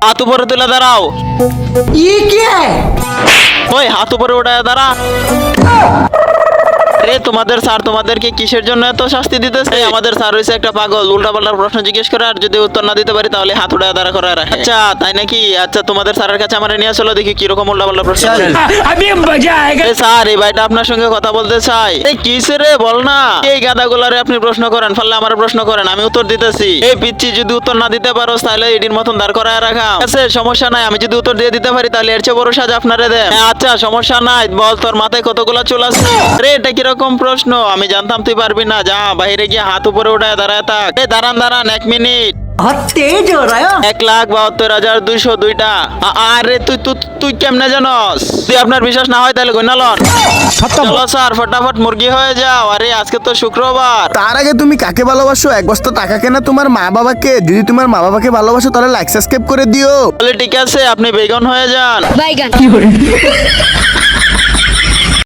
হাত উপরে তুলে দাঁড়াও। ये क्या है? ওই হাত উপরে উঠায় দাঁড়া। রে তোমাদের স্যার তোমাদেরকে কিসের জন্য এত শাস্তি দিতেছে? আমাদের স্যার হইছে একটা পাগল, উল্টাপাল্টা প্রশ্ন জিজ্ঞেস করে আর যদি উত্তর না দিতে পারি তাহলে হাত উঠায় দাঁড়া করে রাখে। আচ্ছা তাই নাকি? আচ্ছা তোমাদের স্যারের কাছে আমার নিয়ে চলো, দেখি কিরকম উল্টাপাল্টা প্রশ্ন করে। अभी मजा आएगा। এ স্যার এই ভাইটা আপনার সঙ্গে কথা বলতে চাই। এই কিসে রে বল না। এই গাদাগুলারে আপনি প্রশ্ন করেন, ফলে আমার প্রশ্ন করেন, আমি উত্তর দিতেছি। এই পিচ্ছি যদি উত্তর না দিতে পারো তাহলে এটির মতন দাঁড় করায় রাখা আছে, সমস্যা নাই। আমি যদি উত্তর দিয়ে দিতে পারি তাহলে এর চেয়ে বড় সাজা আপনারে দেন। আচ্ছা সমস্যা নাই, বল তোর মাথায় কতগুলা চুল আছে? রে এটা কিরকম প্রশ্ন? আমি জানতাম তুই পারবি না। যা বাইরে গিয়ে হাত উপরে উঠায় দাঁড়ায় থাক। এই দাঁড়ান দাঁড়ান 1 মিনিট। बहुत तेज हो रहा है। 1,72,202টা। আরে তুই তুই তুই কেমনে জানস? তুই আপনার বিশ্বাস না হয় তাহলে গণালন। চলো স্যার ফটাফট মুরগি হয়ে যাও। আরে আজকে তো শুক্রবার। তার আগে তুমি কাকে ভালোবাসো? এক বস্তা টাকা কেনা তোমার মা বাবাকে। যদি তোমার মা বাবাকে ভালোবাসো তাহলে লাইক সাবস্ক্রাইব করে দিও। তাহলে ঠিক আছে আপনি বেগুন হয়ে যান। বাইগান